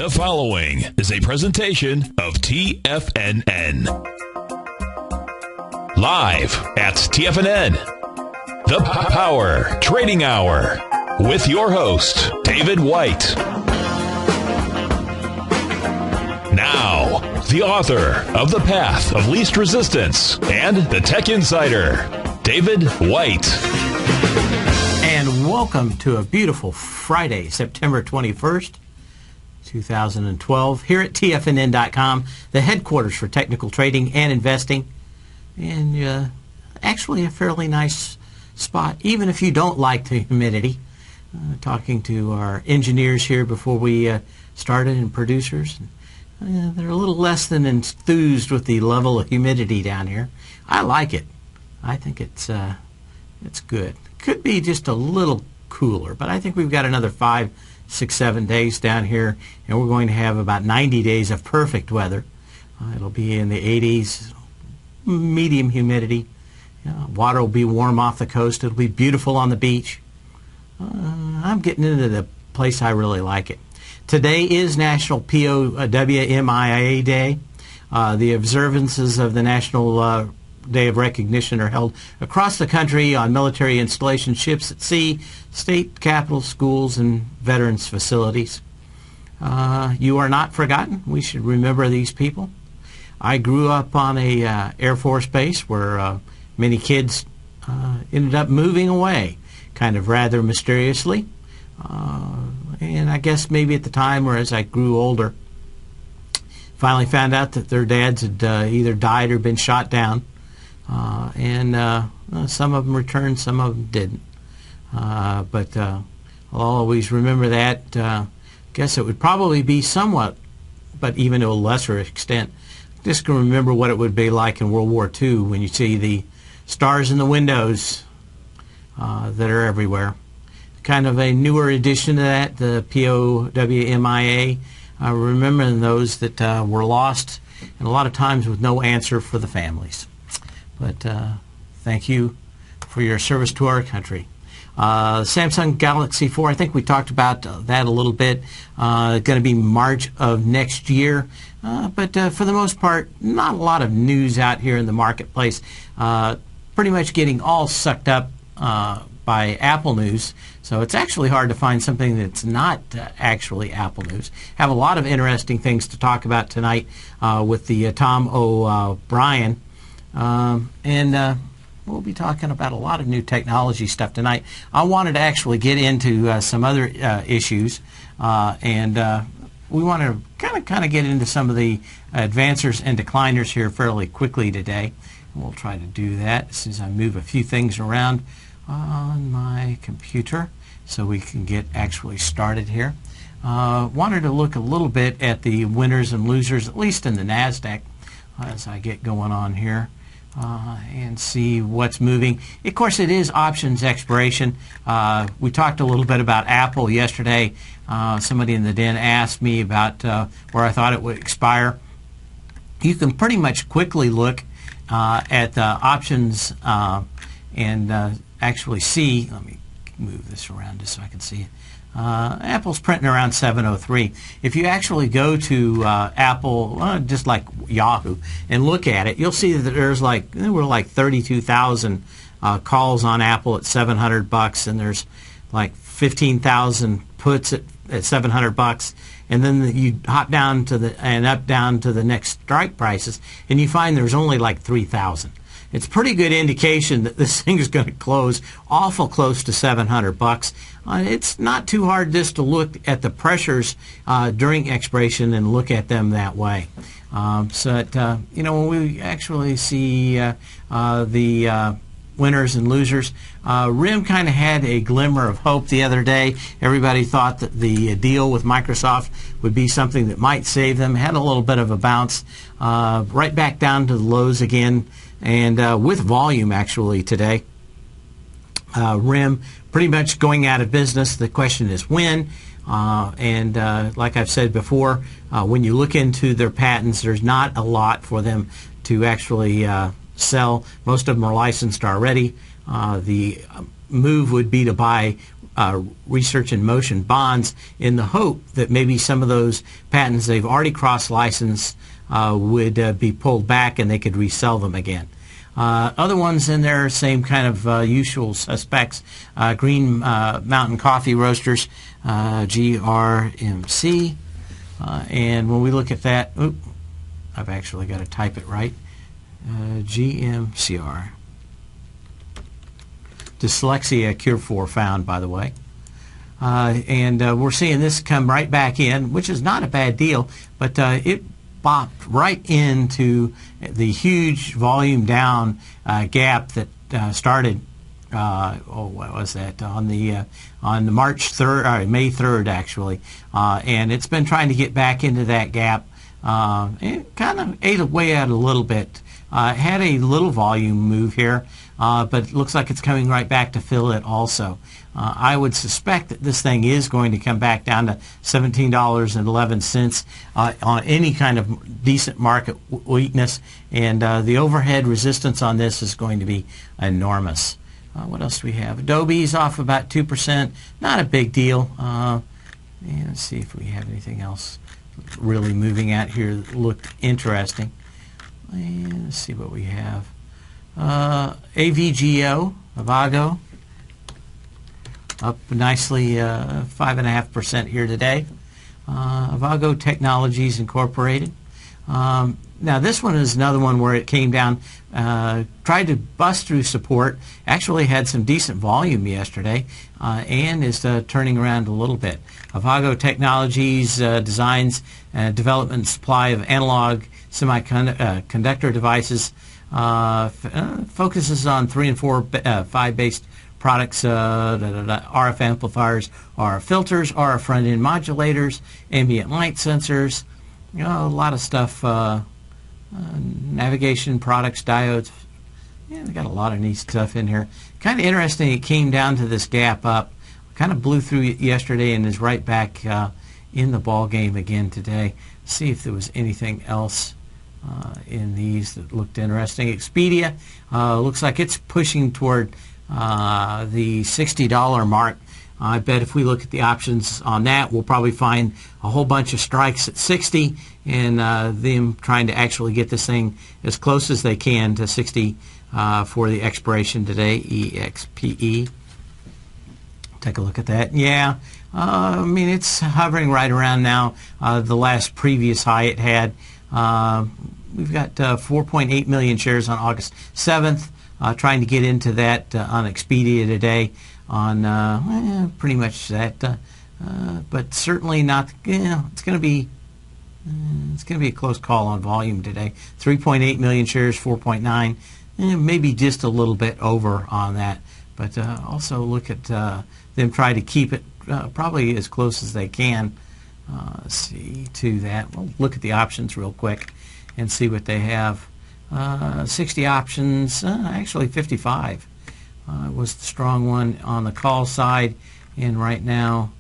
The following is a presentation of TFNN. Live at TFNN, the Power Trading Hour, with your host, David White. Now, the author of The Path of Least Resistance and the Tech Insider, David White. And welcome to a beautiful Friday, September 21st. 2012, here at TFNN.com, the headquarters for technical trading and investing. And actually a fairly nice spot, even if you don't like the humidity. Talking to our engineers here before we started, and producers. They're a little less than enthused with the level of humidity down here. I like it. I think it's good. Could be just a little cooler, but I think we've got another 5, 6, 7 days down here, and we're going to have about 90 days of perfect weather. It'll be in the 80s, medium humidity. Water will be warm off the coast. It'll be beautiful on the beach. I'm getting into the place I really like it. Today is National POWMIA Day. The observances of the National Day of Recognition are held across the country on military installation, ships at sea, state capitals, schools, and veterans facilities. You are not forgotten. We should remember these people. I grew up on a Air Force base where many kids ended up moving away, kind of rather mysteriously. And I guess maybe at the time, or as I grew older, finally found out that their dads had either died or been shot down. And some of them returned, some of them didn't. But I'll always remember that. Guess it would probably be somewhat, but even to a lesser extent. Just can remember what it would be like in World War II when you see the stars in the windows that are everywhere. Kind of a newer addition to that, the POWMIA, remembering those that were lost, and a lot of times with no answer for the families. But thank you for your service to our country. Samsung Galaxy 4, I think we talked about that a little bit. Going to be March of next year. But for the most part, not a lot of news out here in the marketplace. Pretty much getting all sucked up by Apple news. So it's actually hard to find something that's not actually Apple news. Have a lot of interesting things to talk about tonight with the Tom O'Brien. And we'll be talking about a lot of new technology stuff tonight. I wanted to actually get into some other issues, and we want to kind of get into some of the advancers and decliners here fairly quickly today. And we'll try to do that as soon as I move a few things around on my computer so we can get actually started here. Wanted to look a little bit at the winners and losers, at least in the NASDAQ, as I get going on here. And see what's moving. Of course, it is options expiration. We talked a little bit about Apple yesterday. Somebody in the den asked me about where I thought it would expire. You can pretty much quickly look at the options and actually see. Let me move this around just so I can see it. Apple's printing around 703. If you actually go to Apple, just like Yahoo, and look at it, you'll see that there were like 32,000 calls on Apple at $700, and there's like 15,000 puts at $700, and then you hop down to down to the next strike prices, and you find there's only like 3,000. It's a pretty good indication that this thing is going to close awful close to $700. It's not too hard just to look at the pressures during expiration and look at them that way. When we actually see the winners and losers, RIM kind of had a glimmer of hope the other day. Everybody thought that the deal with Microsoft would be something that might save them. Had a little bit of a bounce, right back down to the lows again. And with volume actually today, RIM pretty much going out of business. The question is when. Like I've said before, when you look into their patents, there's not a lot for them to actually sell. Most of them are licensed already. The move would be to buy research in motion bonds in the hope that maybe some of those patents they've already cross-licensed would be pulled back and they could resell them again. Other ones in there, same kind of usual suspects. Green Mountain Coffee Roasters, GRMC. And when we look at that, I've actually got to type it right. GMCR. Dyslexia cure for found, by the way. And we're seeing this come right back in, which is not a bad deal, but it bopped right into the huge volume down gap that started. What was that on the March 3rd, May 3rd actually, and it's been trying to get back into that gap. It kind of ate away at a little bit. Had a little volume move here, but it looks like it's coming right back to fill it also. I would suspect that this thing is going to come back down to $17.11 on any kind of decent market weakness, and the overhead resistance on this is going to be enormous. What else do we have? Adobe's off about 2%. Not a big deal. And let's see if we have anything else really moving out here that looked interesting. And let's see what we have. AVGO, Avago, up nicely 5.5% here today. Avago Technologies Incorporated. Now this one is another one where it came down, tried to bust through support, actually had some decent volume yesterday, and is turning around a little bit. Avago Technologies designs, development and supply of analog semiconductor devices, focuses on 3 and 4 5 based products, RF amplifiers, RF filters, RF front-end modulators, ambient light sensors, a lot of stuff, navigation products, diodes. Yeah, they got a lot of neat stuff in here. Kind of interesting, it came down to this gap up, kind of blew through it yesterday and is right back in the ball game again today. See if there was anything else in these that looked interesting. Expedia looks like it's pushing toward the $60 mark. I bet if we look at the options on that, we'll probably find a whole bunch of strikes at 60 and them trying to actually get this thing as close as they can to 60 for the expiration today, EXPE. Take a look at that. Yeah, I mean, it's hovering right around now the last previous high it had. We've got 4.8 million shares on August 7th, trying to get into that on Expedia today on pretty much that, but certainly not. It's going to be a close call on volume today. 3.8 million shares, 4.9, maybe just a little bit over on that. But also look at them try to keep it probably as close as they can. Let's see to that. We'll look at the options real quick and see what they have. 60 options, actually 55 was the strong one on the call side, and right now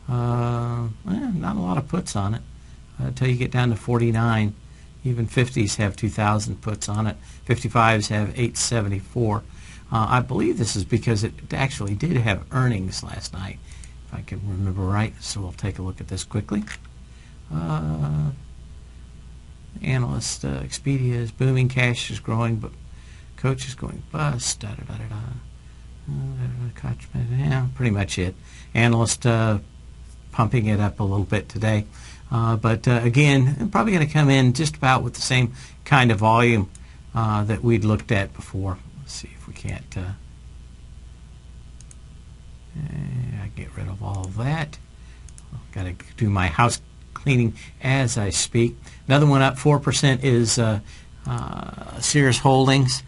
not a lot of puts on it until you get down to 49. Even 50s have 2,000 puts on it. 55s have 874. I believe this is because it actually did have earnings last night, if I can remember right. So we'll take a look at this quickly. Analyst, Expedia is booming, cash is growing, but coach is going bust. Yeah, pretty much it. Analyst pumping it up a little bit today. But again, probably going to come in just about with the same kind of volume that we'd looked at before. Let's see if we can't get rid of all of that. Got to do my house cleaning as I speak. Another one up 4% is Sears Holdings.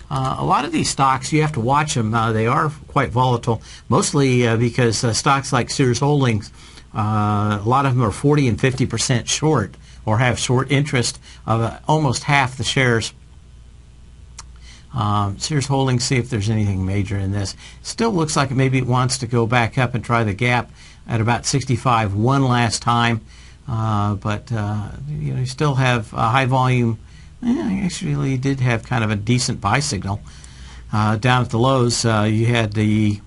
A lot of these stocks, you have to watch them. They are quite volatile, mostly because stocks like Sears Holdings, a lot of them are 40 and 50% short or have short interest of almost half the shares. Sears Holdings, see if there's anything major in this. Still looks like maybe it wants to go back up and try the gap at about 65 one last time. But you still have high volume. Actually, you did have kind of a decent buy signal down at the lows. You had the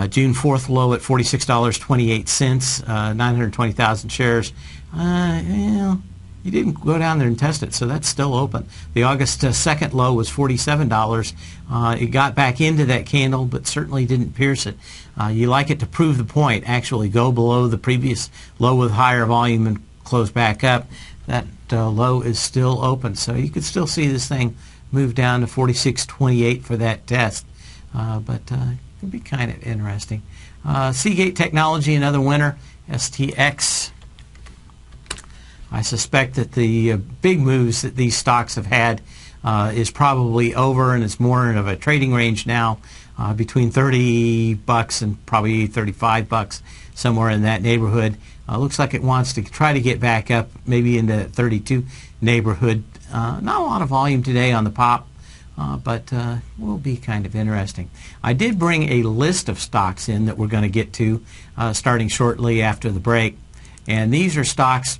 June 4th low at $46.28, 920,000 shares. You didn't go down there and test it, so that's still open. The August 2nd low was $47. It got back into that candle, but certainly didn't pierce it. You like it to prove the point. Actually go below the previous low with higher volume and close back up. That low is still open, so you could still see this thing move down to 46.28 for that test. But it could be kind of interesting. Seagate Technology, another winner. STX. I suspect that the big moves that these stocks have had is probably over, and it's more of a trading range now, between $30 and probably $35, somewhere in that neighborhood. Looks like it wants to try to get back up, maybe into that 32 neighborhood. Not a lot of volume today on the pop, but will be kind of interesting. I did bring a list of stocks in that we're going to get to starting shortly after the break, and these are stocks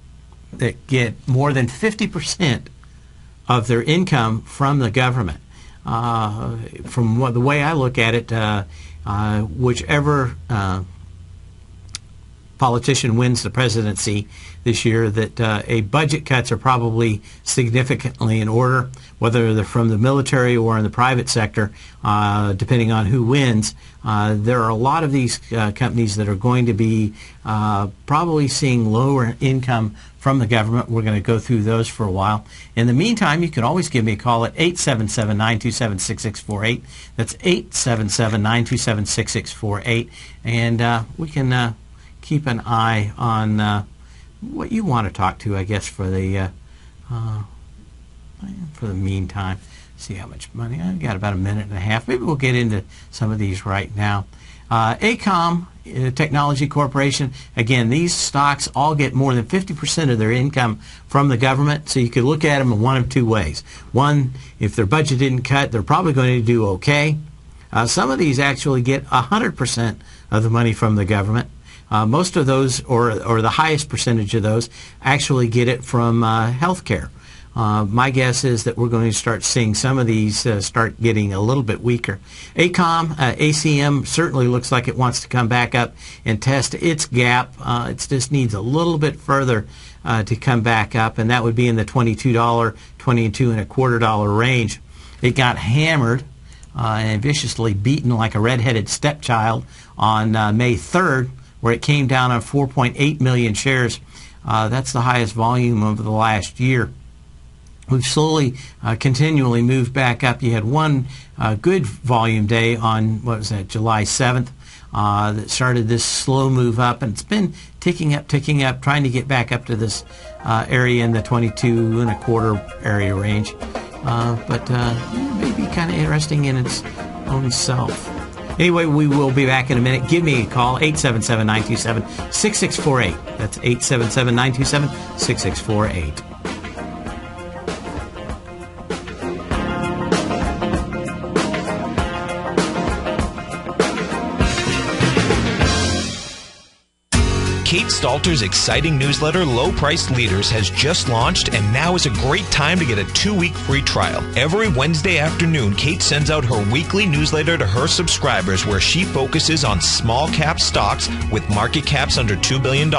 that get more than 50% of their income from the government. From the way I look at it, whichever politician wins the presidency this year, that a budget cuts are probably significantly in order, whether they're from the military or in the private sector, depending on who wins. There are a lot of these companies that are going to be probably seeing lower income from the government. We're going to go through those for a while. In the meantime, you can always give me a call at 877-927-6648. That's 877-927-6648. And we can keep an eye on what you want to talk to, I guess, for the meantime. See how much money. I've got about a minute and a half. Maybe we'll get into some of these right now. ACOM Technology Corporation. Again, these stocks all get more than 50% of their income from the government, so you could look at them in one of two ways. One, if their budget didn't cut, they're probably going to do okay. Some of these actually get 100% of the money from the government. Most of those, or the highest percentage of those, actually get it from health care. My guess is that we're going to start seeing some of these start getting a little bit weaker. ACM certainly looks like it wants to come back up and test its gap. It just needs a little bit further to come back up, and that would be in the $22, $22.25 range. It got hammered and viciously beaten like a red-headed stepchild on May 3rd, where it came down on 4.8 million shares. That's the highest volume over the last year. We've slowly, continually moved back up. You had one good volume day on, what was that, July 7th, that started this slow move up, and it's been ticking up, trying to get back up to this area in the 22.25 area range. But it may be kind of interesting in its own self. Anyway, we will be back in a minute. Give me a call, 877-927-6648. That's 877-927-6648. Kate Stalter's exciting newsletter, Low Priced Leaders, has just launched, and now is a great time to get a 2-week free trial. Every Wednesday afternoon, Kate sends out her weekly newsletter to her subscribers, where she focuses on small cap stocks with market caps under $2 billion,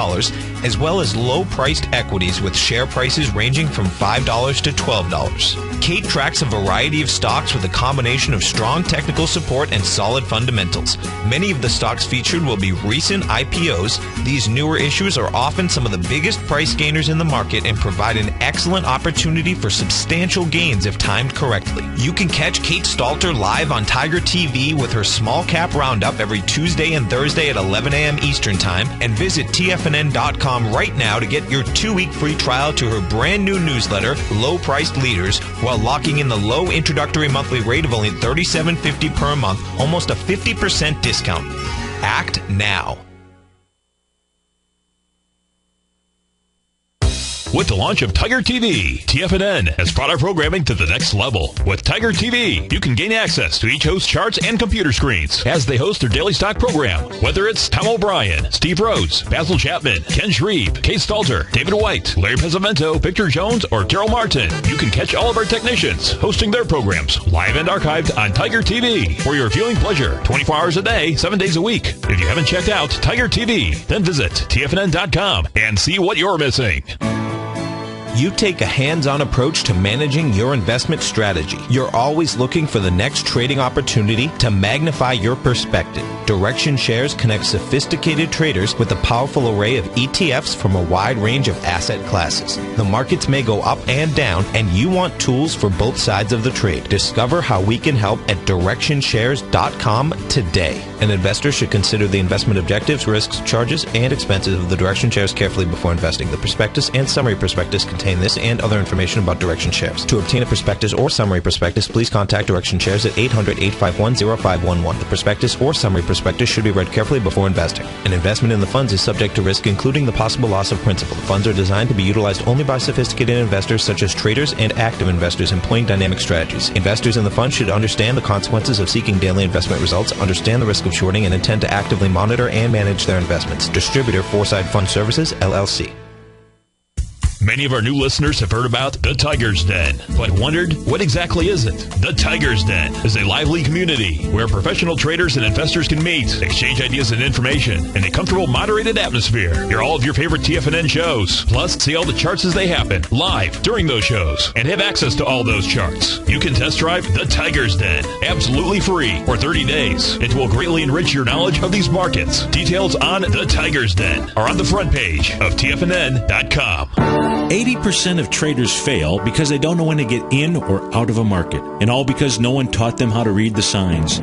as well as low-priced equities with share prices ranging from $5 to $12. Kate tracks a variety of stocks with a combination of strong technical support and solid fundamentals. Many of the stocks featured will be recent IPOs. These newer issues are often some of the biggest price gainers in the market and provide an excellent opportunity for substantial gains if timed correctly. You can catch Kate Stalter live on Tiger TV with her Small Cap Roundup every Tuesday and Thursday at 11 a.m. Eastern Time, and visit TFNN.com right now to get your 2-week free trial to her brand new newsletter, Low Priced Leaders, while locking in the low introductory monthly rate of only $37.50 per month, almost a 50% discount. Act now. With the launch of Tiger TV, TFNN has brought our programming to the next level. With Tiger TV, you can gain access to each host's charts and computer screens as they host their daily stock program. Whether it's Tom O'Brien, Steve Rhodes, Basil Chapman, Ken Shreve, Kate Stalter, David White, Larry Pesavento, Victor Jones, or Carol Martin, you can catch all of our technicians hosting their programs live and archived on Tiger TV for your viewing pleasure 24 hours a day, 7 days a week. If you haven't checked out Tiger TV, then visit TFNN.com and see what you're missing. You take a hands-on approach to managing your investment strategy. You're always looking for the next trading opportunity to magnify your perspective. Direction Shares connects sophisticated traders with a powerful array of ETFs from a wide range of asset classes. The markets may go up and down, and you want tools for both sides of the trade. Discover how we can help at DirectionShares.com today. An investor should consider the investment objectives, risks, charges, and expenses of the Direction Shares carefully before investing. The prospectus and summary prospectus contain this and other information about Direction Shares. To obtain a prospectus or summary prospectus, please contact Direction Shares at 800-851-0511. The prospectus or summary prospectus should be read carefully before investing. An investment in the funds is subject to risk, including the possible loss of principal. The funds are designed to be utilized only by sophisticated investors such as traders and active investors employing dynamic strategies. Investors in the fund should understand the consequences of seeking daily investment results, understand the risk of shorting, and intend to actively monitor and manage their investments. Distributor Foreside Fund Services, LLC. Many of our new listeners have heard about the Tiger's Den, but wondered, what exactly is it? The Tiger's Den is a lively community where professional traders and investors can meet, exchange ideas and information in a comfortable, moderated atmosphere. Hear all of your favorite TFNN shows, plus see all the charts as they happen, live during those shows, and have access to all those charts. You can test drive the Tiger's Den, absolutely free, for 30 days. It will greatly enrich your knowledge of these markets. Details on the Tiger's Den are on the front page of TFNN.com. 80% of traders fail because they don't know when to get in or out of a market, and all because no one taught them how to read the signs.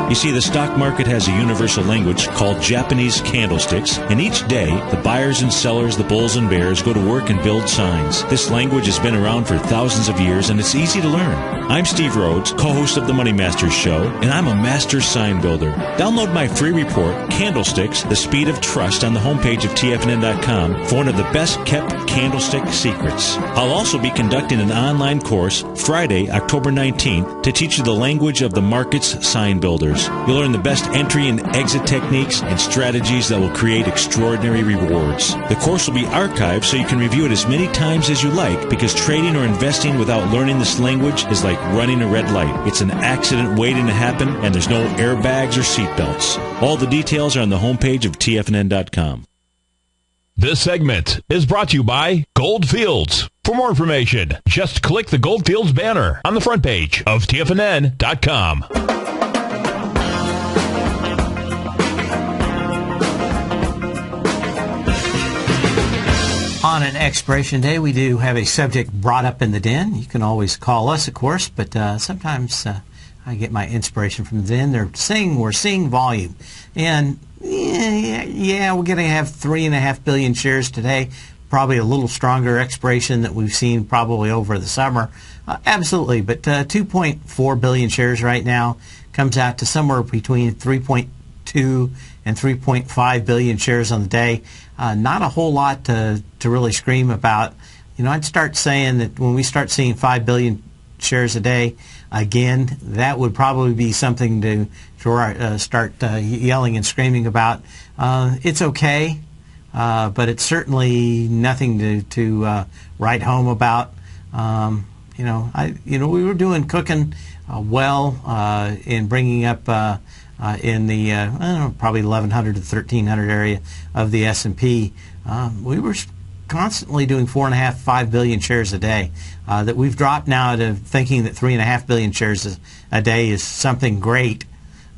You see, the stock market has a universal language called Japanese candlesticks, and each day, the buyers and sellers, the bulls and bears, go to work and build signs. This language has been around for thousands of years, and it's easy to learn. I'm Steve Rhodes, co-host of the Money Masters Show, and I'm a master sign builder. Download my free report, Candlesticks, The Speed of Trust, on the homepage of TFNN.com for one of the best-kept candlestick secrets. I'll also be conducting an online course Friday, October 19th, to teach you the language of the market's sign builders. You'll learn the best entry and exit techniques and strategies that will create extraordinary rewards. The course will be archived so you can review it as many times as you like, because trading or investing without learning this language is like running a red light. It's an accident waiting to happen, and there's no airbags or seatbelts. All the details are on the homepage of TFNN.com. This segment is brought to you by Goldfields. For more information, just click the Goldfields banner on the front page of TFNN.com. On an expiration day, we do have a subject brought up in the den. You can always call us, of course, but sometimes I get my inspiration from the den. We're seeing volume. And yeah, we're going to have 3.5 billion shares today. Probably a little stronger expiration that we've seen probably over the summer. Absolutely, but 2.4 billion shares right now comes out to somewhere between 3.2 and 3.5 billion shares on the day. Not a whole lot to really scream about. You know, I'd start saying that when we start seeing 5 billion shares a day again, that would probably be something to start yelling and screaming about. It's okay, but it's certainly nothing to write home about. We were doing cooking well in bringing up in the probably 1,100 to 1,300 area of the S&P. We were constantly doing 4.5, 5 billion shares a day. That we've dropped now to thinking that 3.5 billion shares a day is something great.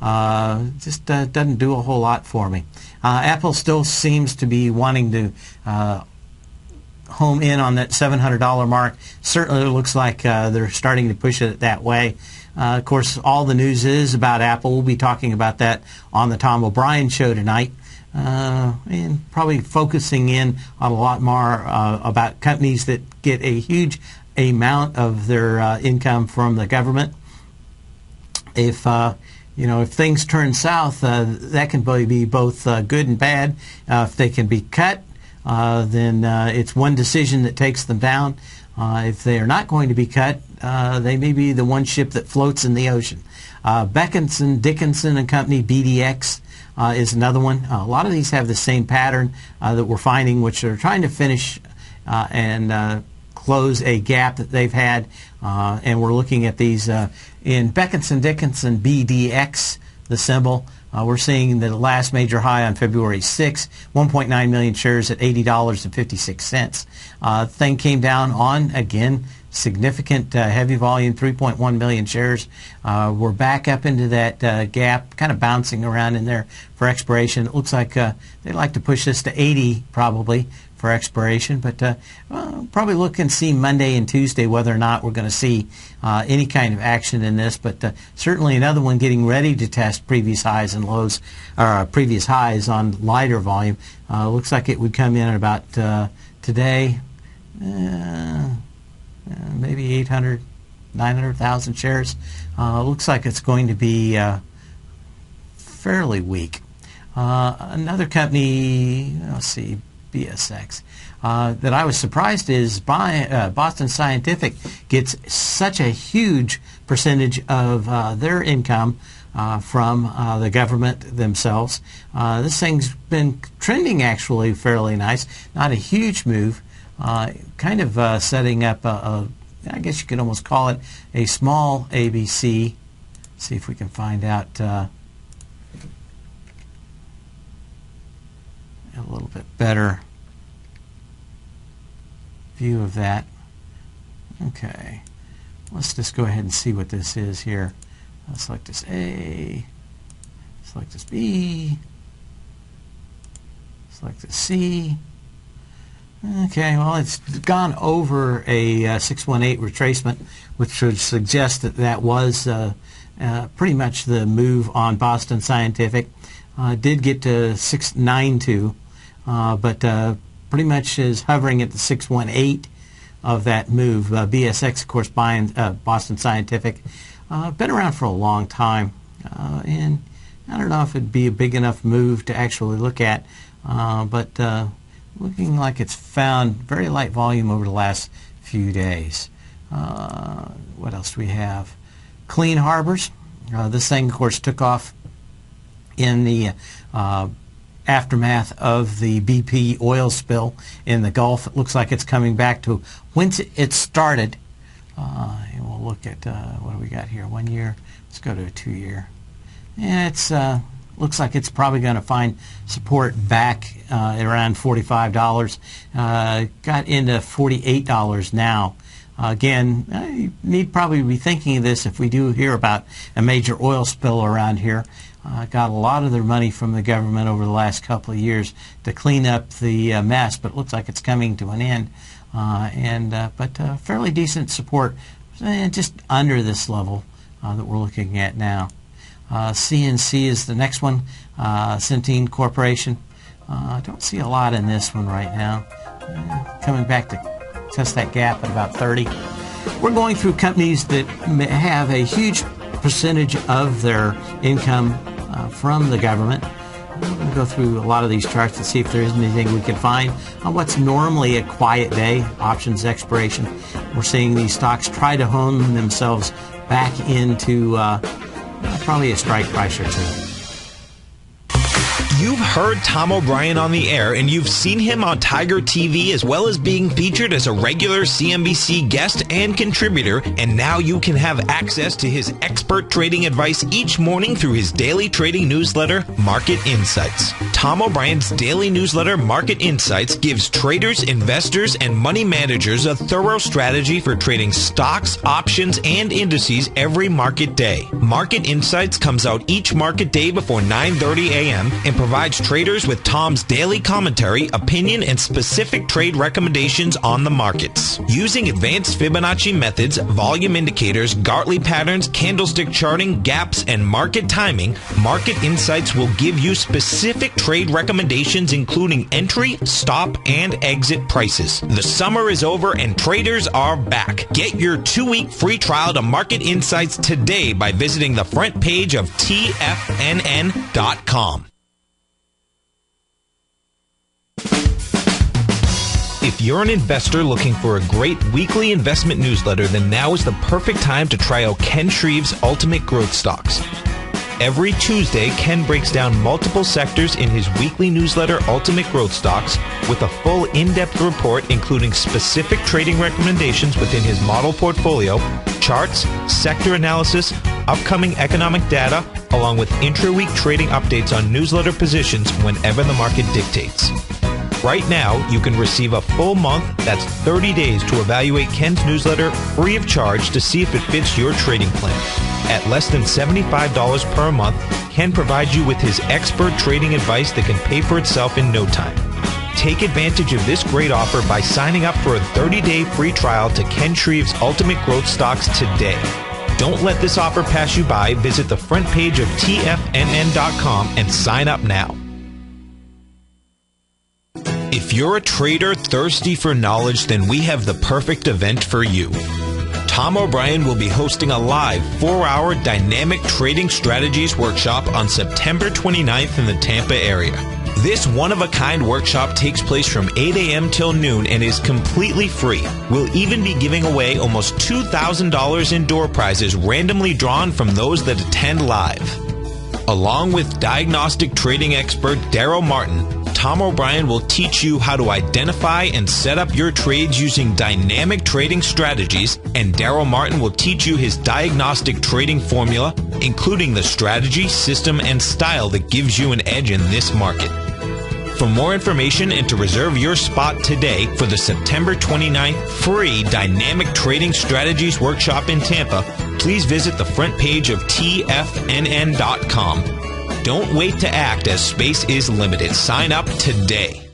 Just doesn't do a whole lot for me. Apple still seems to be wanting to home in on that $700 mark. Certainly looks like they're starting to push it that way. Of course, all the news is about Apple. We'll be talking about that on the Tom O'Brien Show tonight, and probably focusing in on a lot more about companies that get a huge amount of their income from the government. If if things turn south, that can be both good and bad. If they can be cut, then it's one decision that takes them down. If they are not going to be cut, they may be the one ship that floats in the ocean. Beckinson, Dickinson and Company, BDX, is another one. A lot of these have the same pattern that we're finding, which are trying to finish and close a gap that they've had. And we're looking at these in Beckinson, Dickinson, BDX, the symbol. We're seeing the last major high on February 6, 1.9 million shares at $80.56. Thing came down on, again, significant heavy volume, 3.1 million shares. We're back up into that gap, kind of bouncing around in there for expiration. It looks like they'd like to push this to 80 probably for expiration, but probably look and see Monday and Tuesday whether or not we're going to see any kind of action in this. But certainly another one getting ready to test previous highs and lows, or previous highs on lighter volume. Looks like it would come in at about today, maybe 800, 900,000 shares. Looks like it's going to be fairly weak. Another company, let's see, BSX, that I was surprised is Boston Scientific gets such a huge percentage of their income from the government themselves. This thing's been trending actually fairly nice, not a huge move, kind of setting up I guess you could almost call it a small ABC. See if we can find out a little bit better view of that. Okay, let's just go ahead and see what this is here. I'll select this A, select this B, select this C. Okay, well, it's gone over a 618 retracement, which would suggest that that was pretty much the move on Boston Scientific. Did get to 692, but pretty much is hovering at the 618 of that move. BSX, of course, buying Boston Scientific. Been around for a long time, and I don't know if it'd be a big enough move to actually look at, but looking like it's found very light volume over the last few days. What else do we have? Clean Harbors. This thing, of course, took off in the aftermath of the BP oil spill in the Gulf. It looks like it's coming back to whence it started. And we'll look at what do we got here? 1 year. Let's go to a 2 year. Yeah, it's looks like it's probably going to find support back at around $45. Got into $48 now. Again, you need probably be thinking of this if we do hear about a major oil spill around here. Got a lot of their money from the government over the last couple of years to clean up the mess, but it looks like it's coming to an end. But fairly decent support, just under this level that we're looking at now. CNC is the next one, Centene Corporation. Don't see a lot in this one right now. Coming back to test that gap at about 30. We're going through companies that have a huge percentage of their income from the government. We're going to go through a lot of these charts to see if there is anything we can find on what's normally a quiet day, options expiration. We're seeing these stocks try to hone themselves back into probably a strike price or two. You've heard Tom O'Brien on the air, and you've seen him on Tiger TV, as well as being featured as a regular CNBC guest and contributor, and now you can have access to his expert trading advice each morning through his daily trading newsletter, Market Insights. Tom O'Brien's daily newsletter, Market Insights, gives traders, investors, and money managers a thorough strategy for trading stocks, options, and indices every market day. Market Insights comes out each market day before 9:30 a.m. and provides traders with Tom's daily commentary, opinion, and specific trade recommendations on the markets. Using advanced Fibonacci methods, volume indicators, Gartley patterns, candlestick charting, gaps, and market timing, Market Insights will give you specific trade recommendations including entry, stop, and exit prices. The summer is over and traders are back. Get your 2-week free trial to Market Insights today by visiting the front page of TFNN.com. If you're an investor looking for a great weekly investment newsletter, then now is the perfect time to try out Ken Shreve's Ultimate Growth Stocks. Every Tuesday, Ken breaks down multiple sectors in his weekly newsletter, Ultimate Growth Stocks, with a full in-depth report including specific trading recommendations within his model portfolio, charts, sector analysis, upcoming economic data, along with intra-week trading updates on newsletter positions whenever the market dictates. Right now, you can receive a full month, that's 30 days, to evaluate Ken's newsletter free of charge to see if it fits your trading plan. At less than $75 per month, Ken provides you with his expert trading advice that can pay for itself in no time. Take advantage of this great offer by signing up for a 30-day free trial to Ken Shreve's Ultimate Growth Stocks today. Don't let this offer pass you by. Visit the front page of TFNN.com and sign up now. If you're a trader thirsty for knowledge, then we have the perfect event for you. Tom O'Brien will be hosting a live 4-hour dynamic trading strategies workshop on September 29th in the Tampa area. This one-of-a-kind workshop takes place from 8 a.m. till noon and is completely free. We'll even be giving away almost $2,000 in door prizes randomly drawn from those that attend live. Along with diagnostic trading expert Daryl Martin, Tom O'Brien will teach you how to identify and set up your trades using dynamic trading strategies, and Daryl Martin will teach you his diagnostic trading formula, including the strategy, system, and style that gives you an edge in this market. For more information and to reserve your spot today for the September 29th free Dynamic Trading Strategies Workshop in Tampa, please visit the front page of TFNN.com. Don't wait to act as space is limited. Sign up today.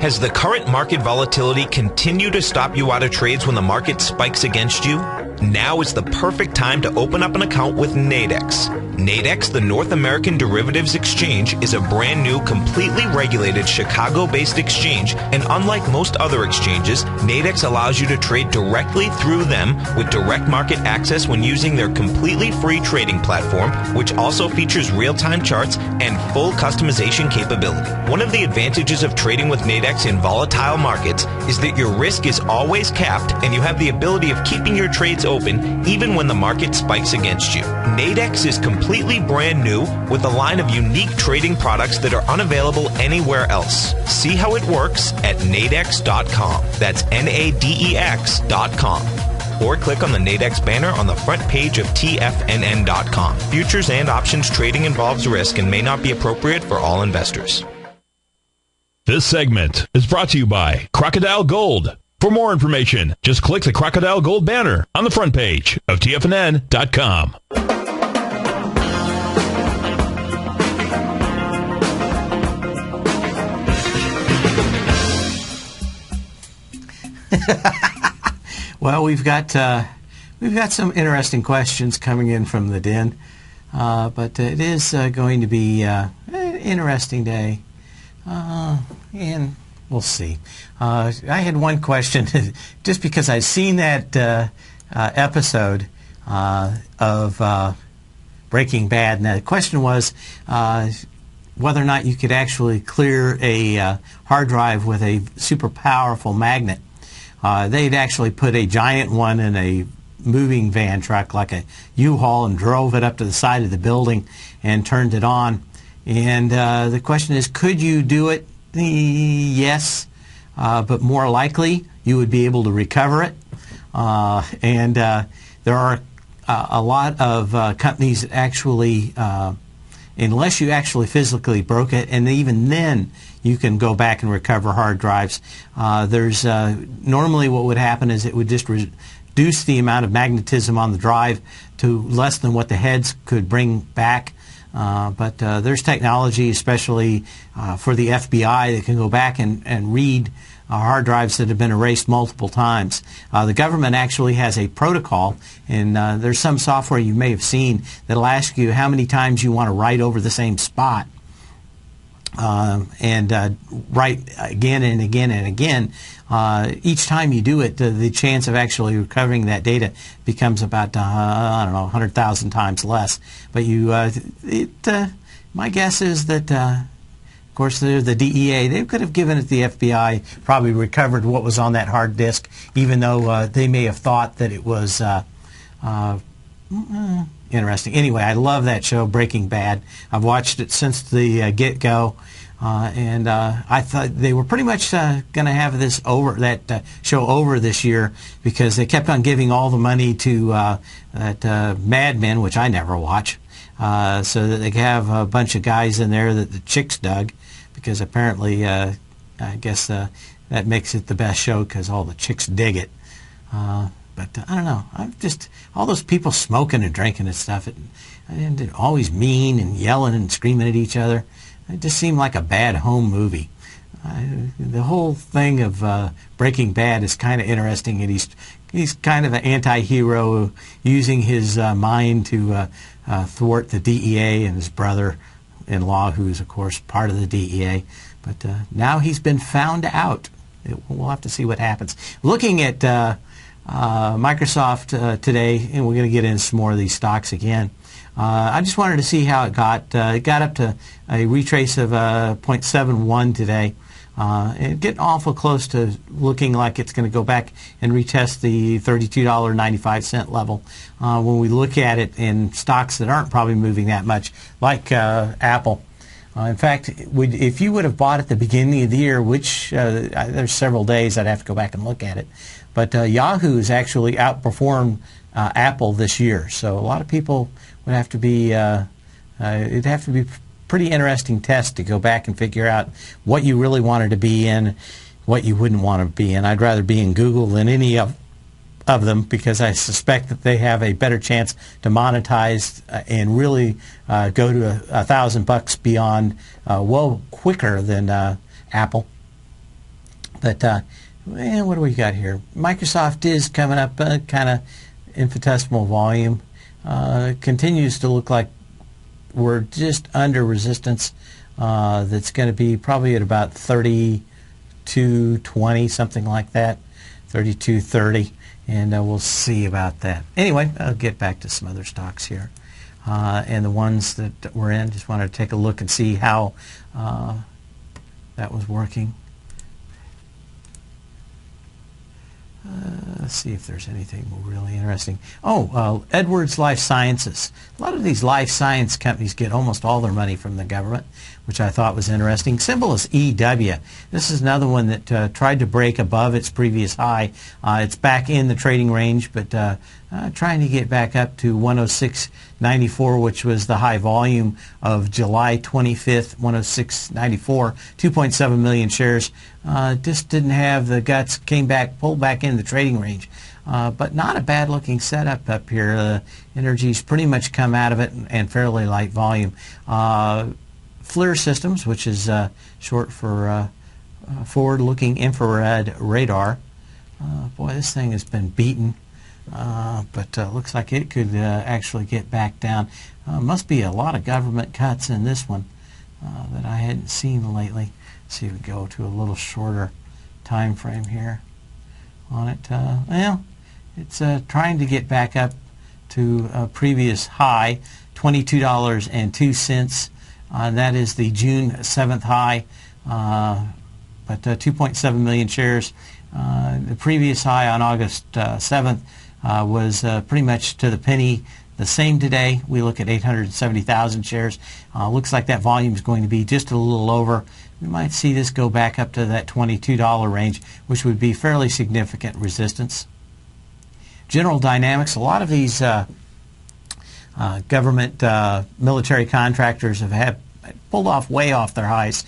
Has the current market volatility continued to stop you out of trades when the market spikes against you? Now is the perfect time to open up an account with Nadex. Nadex, the North American Derivatives Exchange, is a brand new, completely regulated Chicago-based exchange, and unlike most other exchanges, Nadex allows you to trade directly through them with direct market access when using their completely free trading platform, which also features real-time charts and full customization capability. One of the advantages of trading with Nadex in volatile markets is that your risk is always capped and you have the ability of keeping your trades open even when the market spikes against you. Nadex is completely brand new with a line of unique trading products that are unavailable anywhere else. See how it works at nadex.com. That's NADEX.com. Or click on the Nadex banner on the front page of TFNN.com. Futures and options trading involves risk and may not be appropriate for all investors. This segment is brought to you by Crocodile Gold. For more information, just click the Crocodile Gold banner on the front page of TFNN.com. Well, we've got some interesting questions coming in from the den, but it is going to be an interesting day, and we'll see. I had one question, just because I've seen that episode of Breaking Bad, and the question was whether or not you could actually clear a hard drive with a super powerful magnet. They'd actually put a giant one in a moving van truck, like a U-Haul, and drove it up to the side of the building and turned it on. And the question is, could you do it? Yes, but more likely you would be able to recover it. And there are a lot of companies that actually, unless you actually physically broke it, and even then you can go back and recover hard drives. There's normally what would happen is it would just reduce the amount of magnetism on the drive to less than what the heads could bring back. But there's technology, especially for the FBI, that can go back and read hard drives that have been erased multiple times. The government actually has a protocol, and there's some software you may have seen that'll ask you how many times you want to write over the same spot. And write again and again and again. Each time you do it, the chance of actually recovering that data becomes about, I don't know, 100,000 times less. But my guess is that, of course, the DEA, they could have given it the FBI, probably recovered what was on that hard disk, even though they may have thought that it was interesting. Anyway, I love that show, Breaking Bad. I've watched it since the get-go, and I thought they were pretty much going to have this show over this year, because they kept on giving all the money to that Mad Men, which I never watch, so that they could have a bunch of guys in there that the chicks dug, because apparently, I guess that makes it the best show because all the chicks dig it. But I don't know. I'm just all those people smoking and drinking and stuff. And they're always mean and yelling and screaming at each other. It just seemed like a bad home movie. The whole thing of Breaking Bad is kind of interesting, and he's kind of an anti-hero, using his mind to thwart the DEA and his brother-in-law, who's of course part of the DEA. But now he's been found out. We'll have to see what happens. Looking at Microsoft today, and we're going to get into some more of these stocks again. I just wanted to see how it got. It got up to a retrace of 0.71 today. And getting awful close to looking like it's going to go back and retest the $32.95 level. When we look at it in stocks that aren't probably moving that much, like Apple. In fact, if you would have bought at the beginning of the year, which there's several days, I'd have to go back and look at it, but Yahoo's actually outperformed Apple this year. So a lot of people would have to be, it'd have to be pretty interesting test to go back and figure out what you really wanted to be in, what you wouldn't want to be in. I'd rather be in Google than any of them, because I suspect that they have a better chance to monetize and really go to $1,000 beyond well quicker than Apple. But what do we got here? Microsoft is coming up kind of infinitesimal volume. Continues to look like we're just under resistance. That's going to be probably at about 32.20, something like that, 32.30. And we'll see about that. Anyway, I'll get back to some other stocks here. And the ones that we're in, just wanted to take a look and see how that was working. Let's see if there's anything really interesting. Edwards Life Sciences. A lot of these life science companies get almost all their money from the government, which I thought was interesting. Symbol is EW. This is another one that tried to break above its previous high. It's back in the trading range, but trying to get back up to 106.94, which was the high volume of July 25th, 106.94, 2.7 million shares. Just didn't have the guts, pulled back in the trading range. But not a bad looking setup up here. Energy's pretty much come out of it, and fairly light volume. FLIR Systems, which is short for forward-looking infrared radar. Boy, this thing has been beaten, but looks like it could actually get back down. Must be a lot of government cuts in this one that I hadn't seen lately. Let's see if we go to a little shorter time frame here on it. Well, it's trying to get back up to a previous high, $22.02. That is the June 7th high, but 2.7 million shares. The previous high on August 7th was pretty much to the penny the same today. We look at 870,000 shares. Looks like that volume is going to be just a little over. We might see this go back up to that $22 range, which would be fairly significant resistance. General Dynamics, a lot of these government military contractors have pulled off way off their highs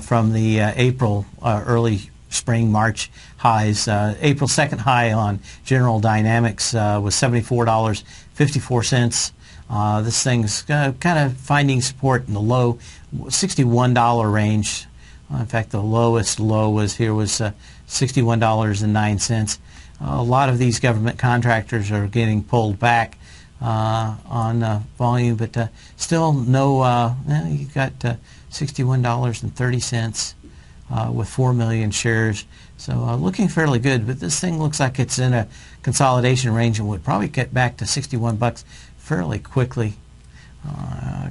from the April, early spring, March highs. April 2nd high on General Dynamics was $74.54. This thing's kind of finding support in the low $61 range. In fact, the lowest low was $61.09. A lot of these government contractors are getting pulled back on volume, but still no. You got $61.30 with 4 million shares. So looking fairly good, but this thing looks like it's in a consolidation range and would probably get back to $61 fairly quickly.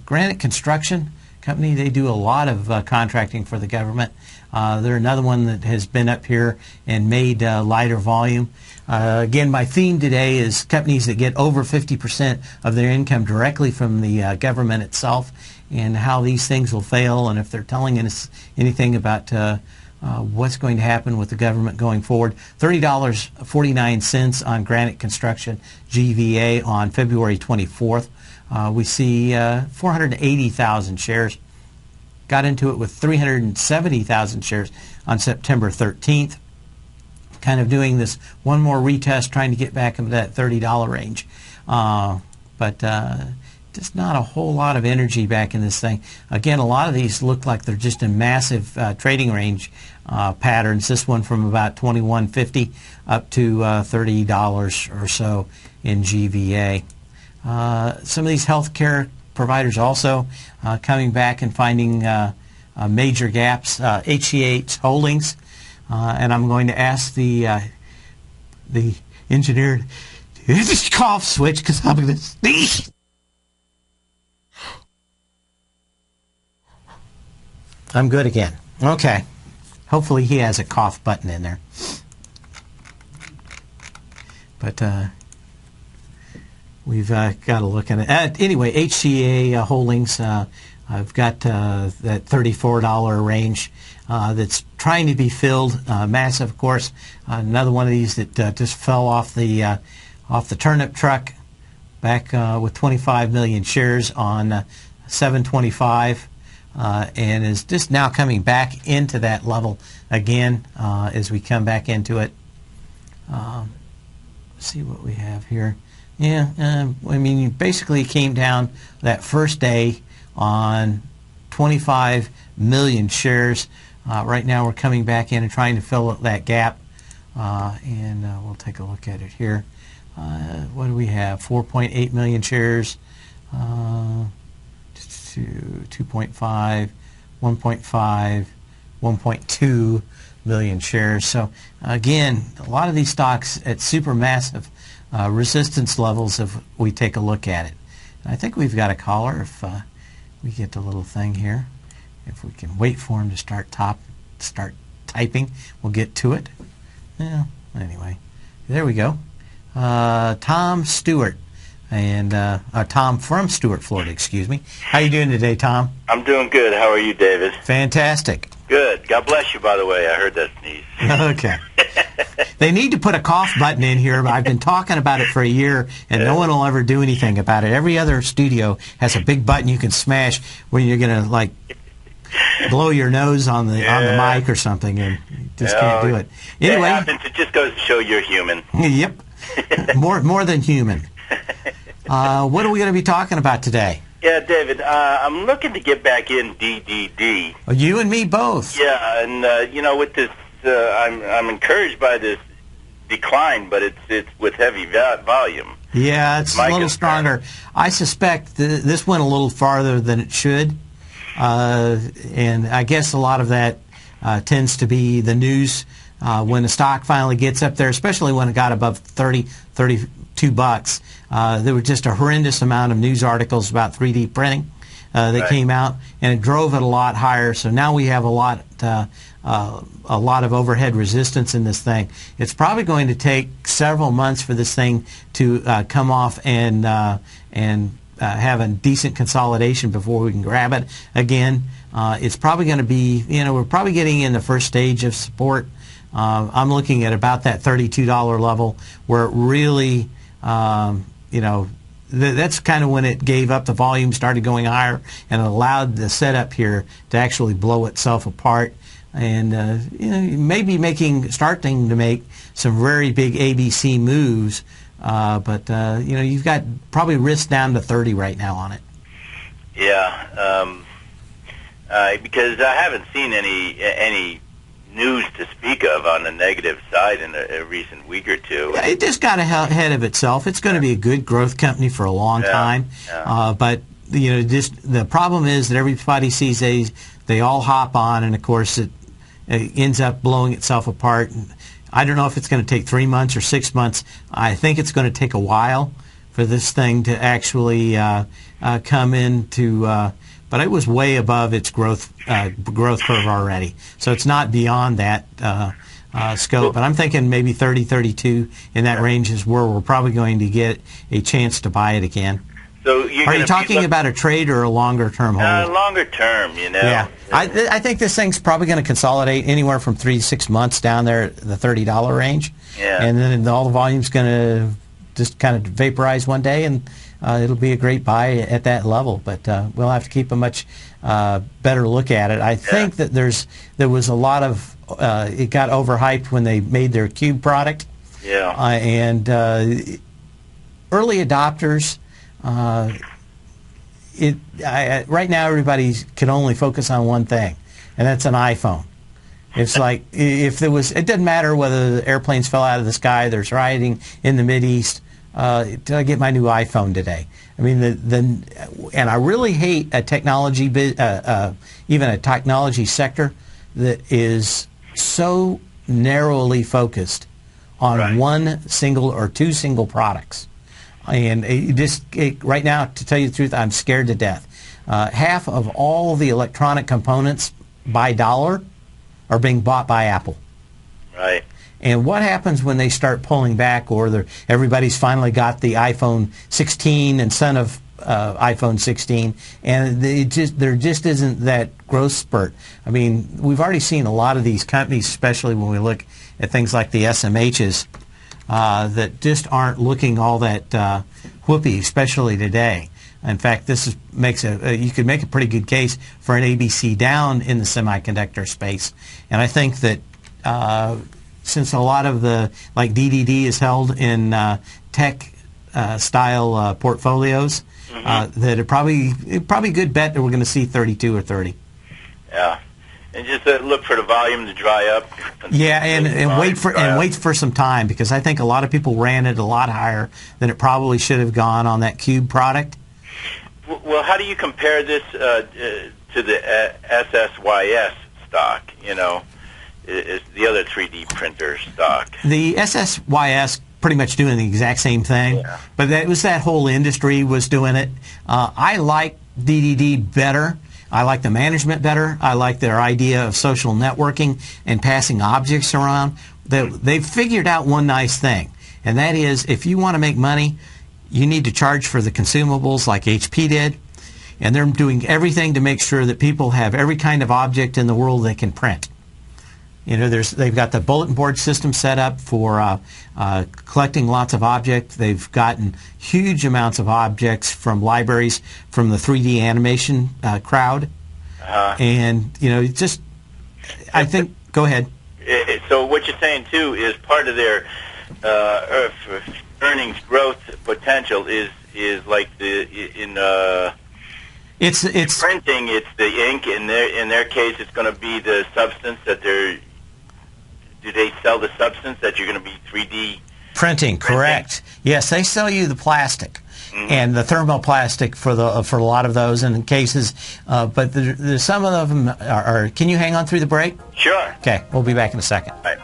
Granite Construction Company, they do a lot of contracting for the government. They're another one that has been up here and made lighter volume. Again, my theme today is companies that get over 50% of their income directly from the government itself, and how these things will fail, and if they're telling us anything about what's going to happen with the government going forward. $30.49 on Granite Construction GVA on February 24th. We see 480,000 shares. Got into it with 370,000 shares on September 13th. Kind of doing this one more retest, trying to get back into that $30 range. But just not a whole lot of energy back in this thing. Again, a lot of these look like they're just in massive trading range patterns. This one from about $21.50 up to $30 or so in GVA. Some of these healthcare providers also coming back and finding major gaps. HCH Holdings, and I'm going to ask the engineer to hit this cough switch because I'm going to sneeze. I'm good again. Okay. Hopefully he has a cough button in there. But we've got to look at it. Anyway, HCA Holdings, I've got that $34 range that's trying to be filled. Massive, of course. Another one of these that just fell off the turnip truck back with 25 million shares on 725. And is just now coming back into that level again as we come back into it. Let's see what we have here. Yeah, I mean, you basically came down that first day on 25 million shares. Right now we're coming back in and trying to fill that gap. And we'll take a look at it here. What do we have? 4.8 million shares. 2.5, 1.5, 1.2 million shares. So again, a lot of these stocks at super massive resistance levels if we take a look at it. And I think we've got a caller if we get the little thing here. If we can wait for him to start typing, we'll get to it. Yeah, anyway, there we go. Tom Stewart. And Tom from Stuart, Florida, excuse me. How you doing today, Tom? I'm doing good. How are you, David? Fantastic. Good. God bless you, by the way. I heard that sneeze. Okay. They need to put a cough button in here. I've been talking about it for a year, and no one will ever do anything about it. Every other studio has a big button you can smash when you're going to, like, blow your nose on the mic or something, and you just can't do it. Anyway. It happens. It just goes to show you're human. Yep. More than human. What are we going to be talking about today? Yeah, David, I'm looking to get back in DDD. You and me both. Yeah, and with this, I'm encouraged by this decline, but it's with heavy volume. Yeah, it's a little stronger. I suspect this went a little farther than it should, and I guess a lot of that tends to be the news when the stock finally gets up there, especially when it got above $32. There was just a horrendous amount of news articles about 3D printing that came out, and it drove it a lot higher. So now we have a lot of overhead resistance in this thing. It's probably going to take several months for this thing to come off and have a decent consolidation before we can grab it again. It's probably going to be, we're probably getting in the first stage of support. I'm looking at about that $32 level where it really, that's kind of when it gave up. The volume started going higher and allowed the setup here to actually blow itself apart. And maybe starting to make some very big ABC moves But you've got probably risk down to 30 right now on it. Yeah, because I haven't seen any news to speak of on the negative side in a recent week or two. Yeah, it just got ahead of itself. It's going to be a good growth company for a long time. Yeah. But just the problem is that everybody sees they all hop on, and of course it ends up blowing itself apart. I don't know if it's going to take 3 months or 6 months. I think it's going to take a while for this thing to actually come into. But it was way above its growth curve already, so it's not beyond that scope. But I'm thinking maybe 30, 32 in that range is where we're probably going to get a chance to buy it again. So are you talking about a trade or a longer term hold? Longer term, Yeah, I think this thing's probably going to consolidate anywhere from 3 to 6 months down there at the $30 range. Yeah. And then all the volume's going to just kind of vaporize one day, and it'll be a great buy at that level. But we'll have to keep a much better look at it. I think that there was a lot of it got overhyped when they made their Cube product. Yeah. And early adopters. Right now everybody can only focus on one thing, and that's an iPhone. It's like if there was, it doesn't matter whether the airplanes fell out of the sky, there's rioting in the Mideast. Did I get my new iPhone today? I mean, and I really hate a technology, even a technology sector that is so narrowly focused on one single or two single products. And right now, to tell you the truth, I'm scared to death. Half of all the electronic components by dollar are being bought by Apple. Right. And what happens when they start pulling back, or everybody's finally got the iPhone 16 and son of iPhone 16, and there just isn't that growth spurt. I mean, we've already seen a lot of these companies, especially when we look at things like the SMHs, that just aren't looking all that whoopee, especially today. In fact, you could make a pretty good case for an ABC down in the semiconductor space. And I think that since a lot of like DDD is held in tech style portfolios, that it probably a good bet that we're going to see 32 or 30. Yeah. And just look for the volume to dry up. Yeah, and wait for some time, because I think a lot of people ran it a lot higher than it probably should have gone on that Cube product. Well, how do you compare this to the SSYS stock? Is the other 3D printer stock? The SSYS pretty much doing the exact same thing, but that whole industry was doing it. I like DDD better. I like the management better. I like their idea of social networking and passing objects around. They've figured out one nice thing, and that is if you want to make money, you need to charge for the consumables like HP did, and they're doing everything to make sure that people have every kind of object in the world they can print. They've got the bulletin board system set up for collecting lots of objects. They've gotten huge amounts of objects from libraries from the 3D animation crowd. And, I think, go ahead. So what you're saying, too, is part of their earnings growth potential is like it's printing, it's the ink. In their case, it's going to be the substance that they're. Do they sell the substance that you're going to be 3D printing? Correct. Yes, they sell you the plastic and the thermoplastic for a lot of those in cases. But there's some of them are. Can you hang on through the break? Sure. Okay, we'll be back in a second. All right.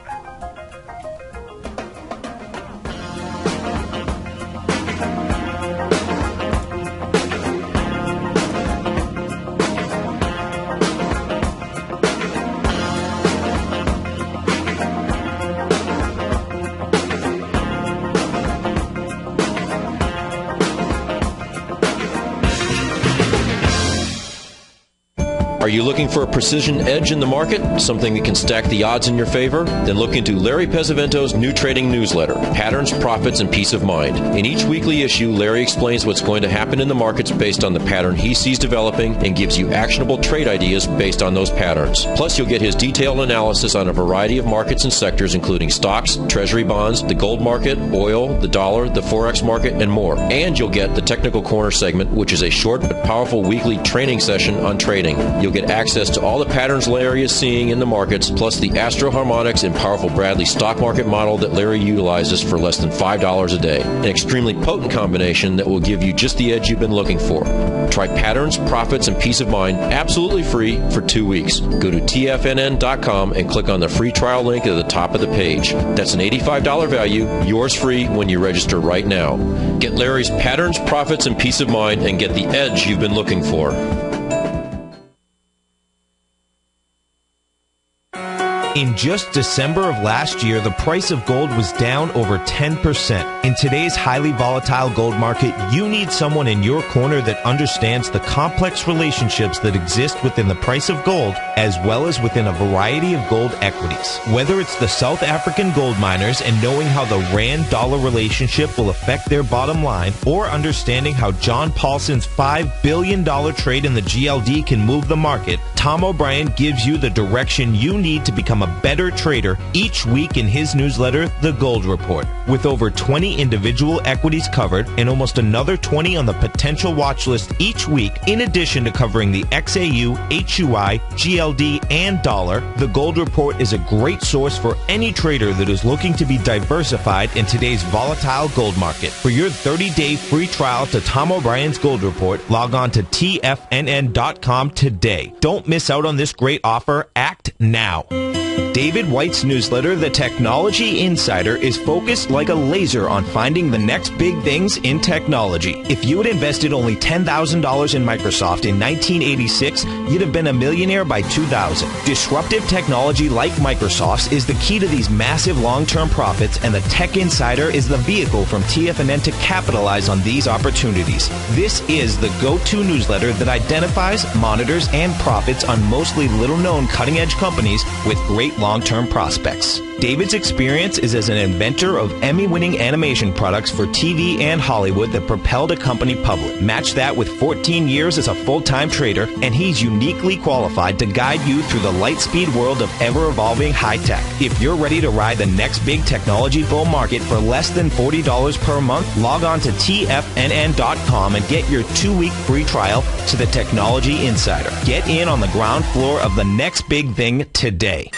Are you looking for a precision edge in the market, something that can stack the odds in your favor? Then look into Larry Pesavento's new trading newsletter, Patterns, Profits, and Peace of Mind. In each weekly issue, Larry explains what's going to happen in the markets based on the pattern he sees developing and gives you actionable trade ideas based on those patterns. Plus, you'll get his detailed analysis on a variety of markets and sectors, including stocks, treasury bonds, the gold market, oil, the dollar, the forex market, and more. And you'll get the Technical Corner segment, which is a short but powerful weekly training session on trading. You'll get access to all the patterns Larry is seeing in the markets, plus the Astro Harmonics and powerful Bradley stock market model that Larry utilizes for less than $5 a day. An extremely potent combination that will give you just the edge you've been looking for. Try Patterns, Profits, and Peace of Mind absolutely free for 2 weeks. Go to TFNN.com and click on the free trial link at the top of the page. That's an $85 value, yours free when you register right now. Get Larry's Patterns, Profits, and Peace of Mind and get the edge you've been looking for. In just December of last year, the price of gold was down over 10%. In today's highly volatile gold market, you need someone in your corner that understands the complex relationships that exist within the price of gold, as well as within a variety of gold equities. Whether it's the South African gold miners and knowing how the Rand-dollar relationship will affect their bottom line, or understanding how John Paulson's $5 billion trade in the GLD can move the market, Tom O'Brien gives you the direction you need to become a better trader each week in his newsletter, The Gold Report. With over 20 individual equities covered and almost another 20 on the potential watch list each week, in addition to covering the XAU, HUI, GLD, and dollar, The Gold Report is a great source for any trader that is looking to be diversified in today's volatile gold market. For your 30-day free trial to Tom O'Brien's Gold Report, log on to TFNN.com today. Don't miss out on this great offer. Act now. David White's newsletter, The Technology Insider, is focused like a laser on finding the next big things in technology. If you had invested only $10,000 in Microsoft in 1986, you'd have been a millionaire by 2000. Disruptive technology like Microsoft's is the key to these massive long-term profits, and the Tech Insider is the vehicle from TFNN to capitalize on these opportunities. This is the go-to newsletter that identifies, monitors, and profits on mostly little-known cutting-edge companies with great long-term prospects. David's experience is as an inventor of Emmy-winning animation products for TV and Hollywood that propelled a company public. Match that with 14 years as a full-time trader, and he's uniquely qualified to guide you through the light-speed world of ever-evolving high-tech. If you're ready to ride the next big technology bull market for less than $40 per month, log on to TFNN.com and get your 2-week free trial to the Technology Insider. Get in on the ground floor of the next big thing today.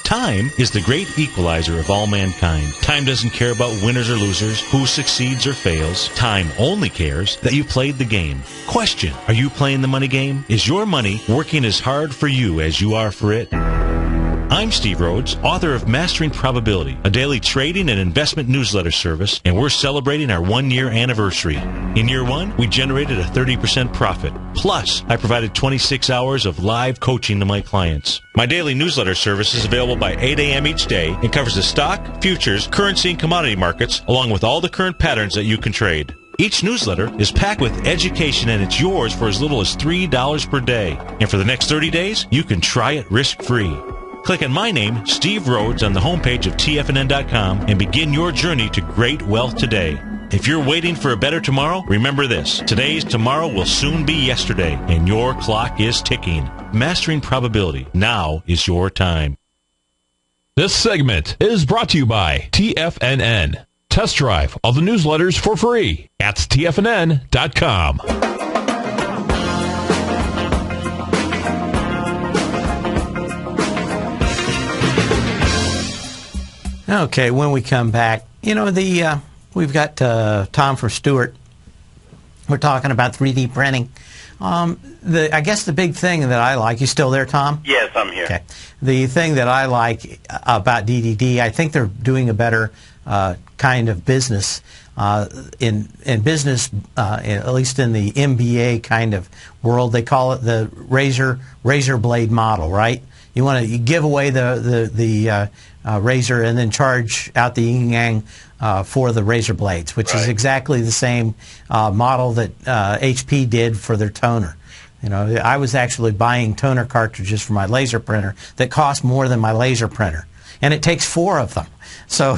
Time is the great equalizer of all mankind. Time doesn't care about winners or losers, who succeeds or fails. Time only cares that you played the game. Question: are you playing the money game? Is your money working as hard for you as you are for it? I'm Steve Rhodes, author of Mastering Probability, a daily trading and investment newsletter service, and we're celebrating our 1-year anniversary. In year 1, we generated a 30% profit. Plus, I provided 26 hours of live coaching to my clients. My daily newsletter service is available by 8 a.m. each day and covers the stock, futures, currency, and commodity markets, along with all the current patterns that you can trade. Each newsletter is packed with education, and it's yours for as little as $3 per day. And for the next 30 days, you can try it risk-free. Click on my name, Steve Rhodes, on the homepage of TFNN.com and begin your journey to great wealth today. If you're waiting for a better tomorrow, remember this: today's tomorrow will soon be yesterday, and your clock is ticking. Mastering Probability. Now is your time. This segment is brought to you by TFNN. Test drive all the newsletters for free at TFNN.com. Okay, when we come back, we've got Tom from Stewart. We're talking about 3D printing. I guess the big thing that I like, you still there, Tom? Yes, I'm here. Okay. The thing that I like about DDD, I think they're doing a better kind of business in business, at least in the MBA kind of world. They call it the razor blade model, right? You give away the razor and then charge out the yin yang for the razor blades, which is exactly the same model that HP did for their toner. You know, I was actually buying toner cartridges for my laser printer that cost more than my laser printer, and it takes 4 of them. So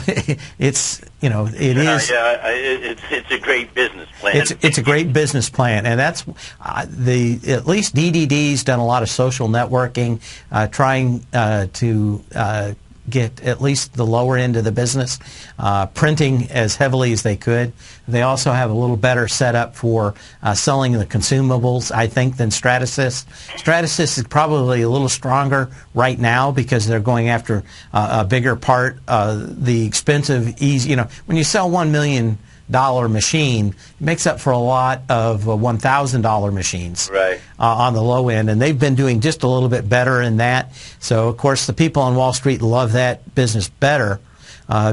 it's, you know, it is. Yeah, it's a great business plan. It's a great business plan, and that's at least DDD's done a lot of social networking, trying to get at least the lower end of the business, printing as heavily as they could. They also have a little better setup for selling the consumables, I think, than Stratasys. Stratasys is probably a little stronger right now because they're going after a bigger part. The expensive, easy, you know, when you sell $1 million machine, it makes up for a lot of $1,000 machines, right, on the low end, and they've been doing just a little bit better in that. So of course the people on Wall Street love that business better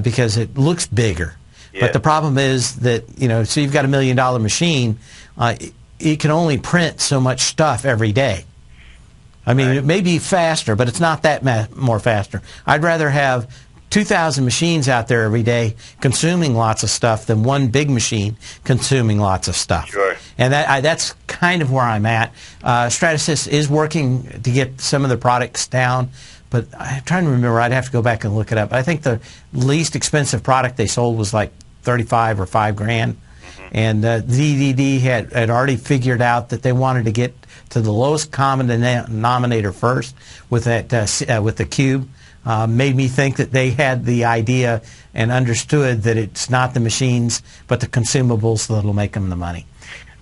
because it looks bigger. Yeah. But the problem is that, you know, so you've got $1 million machine, it can only print so much stuff every day. I mean, It may be faster, but it's not that more faster. I'd rather have 2,000 machines out there every day consuming lots of stuff than one big machine consuming lots of stuff. Sure. And that's kind of where I'm at. Stratasys is working to get some of the products down, but I'm trying to remember. I'd have to go back and look it up. I think the least expensive product they sold was like $35 or $5 grand. Mm-hmm. And DDD had already figured out that they wanted to get to the lowest common denominator first with that with the cube. Made me think that they had the idea and understood that it's not the machines but the consumables that'll make them the money.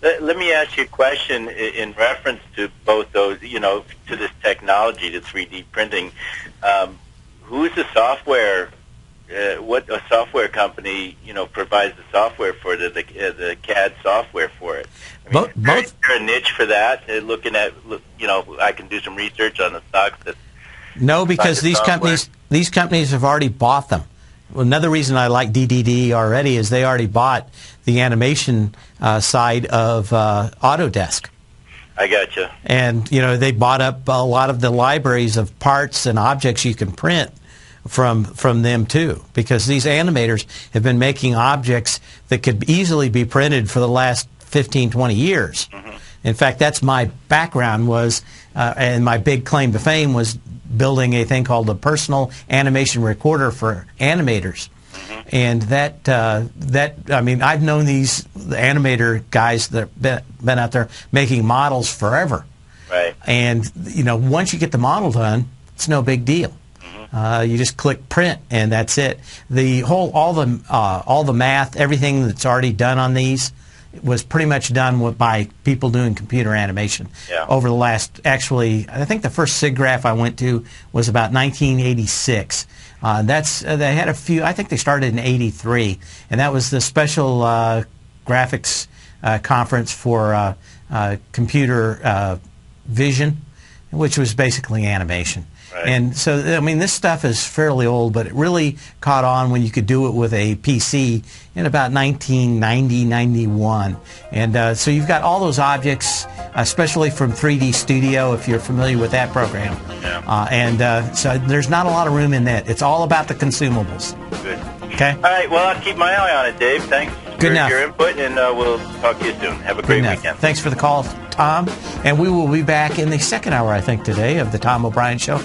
Let me ask you a question in reference to both those, you know, to this technology, to 3D printing. Who's the software? What a software company, you know, provides the software for the CAD software for it? I mean, is there a niche for that? Looking at, you know, I can do some research on the stocks that. No, because these companies have already bought them. Well, another reason I like DDD already is they already bought the animation side of Autodesk. I gotcha. And, you know, they bought up a lot of the libraries of parts and objects you can print from them too, because these animators have been making objects that could easily be printed for the last 15, 20 years. Mm-hmm. In fact, that's my background was, and my big claim to fame was building a thing called a personal animation recorder for animators. Mm-hmm. And that I mean, I've known the animator guys that have been out there making models forever. Right. And, you know, once you get the model done, it's no big deal. Mm-hmm. You just click print and that's it. All the math, everything that's already done on these was pretty much done by people doing computer animation over the last, actually, I think the first SIGGRAPH I went to was about 1986. They had a few, I think they started in 83, and that was the special graphics conference for computer vision, which was basically animation. Right. And so, I mean, this stuff is fairly old, but it really caught on when you could do it with a PC in about 1990, 91. And so you've got all those objects, especially from 3D Studio, if you're familiar with that program. Yeah. So there's not a lot of room in that. It's all about the consumables. Good. Okay? All right, well, I'll keep my eye on it, Dave. Thanks for your input, and we'll talk to you soon. Have a great weekend. Thanks for the call, Tom. And we will be back in the second hour, I think, today of the Tom O'Brien Show.